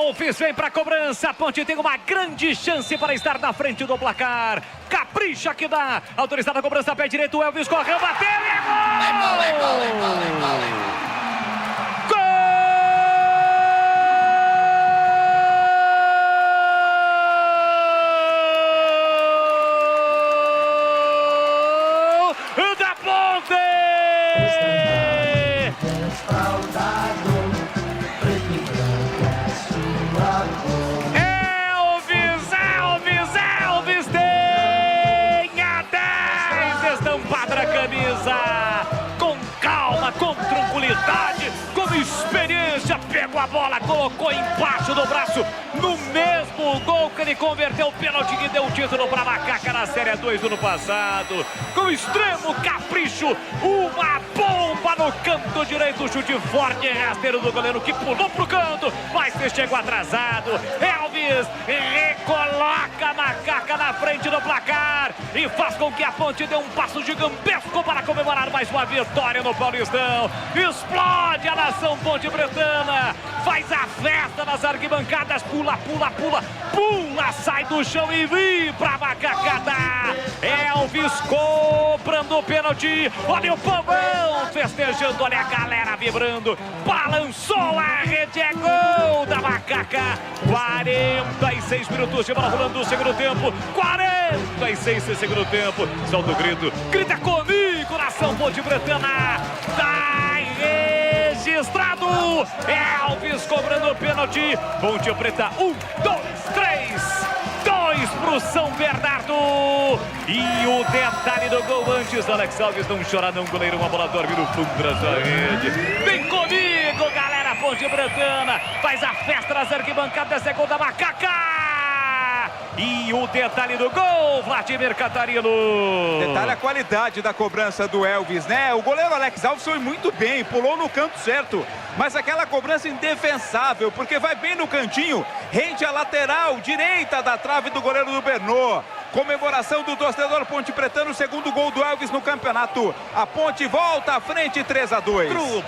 Elvis vem para a cobrança. A Ponte tem uma grande chance para estar na frente do placar. Capricha que dá. Autorizada a cobrança, pé direito. O Elvis correu, bateu e é gol! Da Ponte! Elvis tem a 10 estampada na camisa. Com calma, com tranquilidade, com experiência, pegou a bola, colocou embaixo do braço, no mesmo gol que ele converteu o pênalti que deu o título para a Macaca na Série 2 do ano passado. Com extremo capricho, uma bomba no canto direito, chute forte e rasteiro do goleiro que pulou pro canto, mas que chegou atrasado. Elvis recoloca a Macaca na frente do placar e faz com que a Ponte dê um passo gigantesco para comemorar mais uma vitória no Paulistão. Explode a nação ponte-pretana, faz a festa nas arquibancadas, pula, sai do chão e vibra a macacada. Elvis cobrando o pênalti, olha o povão festejando, olha a galera vibrando, balançou a rede, é gol da Macaca. 46 minutos de bola rolando no segundo tempo, 46 no segundo tempo, solta o grito, grita comigo, nação ponte-pretana, tá registrado. Elvis cobrando o pênalti, Ponte Preta, 1, 2, 3, 2 pro São Bernardo. E o detalhe do gol antes, Alex Alves, não chora não, goleiro, uma bola dorme no fundo da sua rede. Vem comigo, galera Ponte Pretana, faz a festa nas arquibancadas, é gol da Macaca. E o detalhe do gol, Vladimir Catarino. Detalhe a qualidade da cobrança do Elvis, né? O goleiro Alex Alves foi muito bem, pulou no canto certo, mas aquela cobrança indefensável, porque vai bem no cantinho, rende a lateral direita da trave do goleiro do Bernô. Comemoração do torcedor ponte-pretano, segundo gol do Elvis no campeonato. A Ponte volta à frente, 3-2.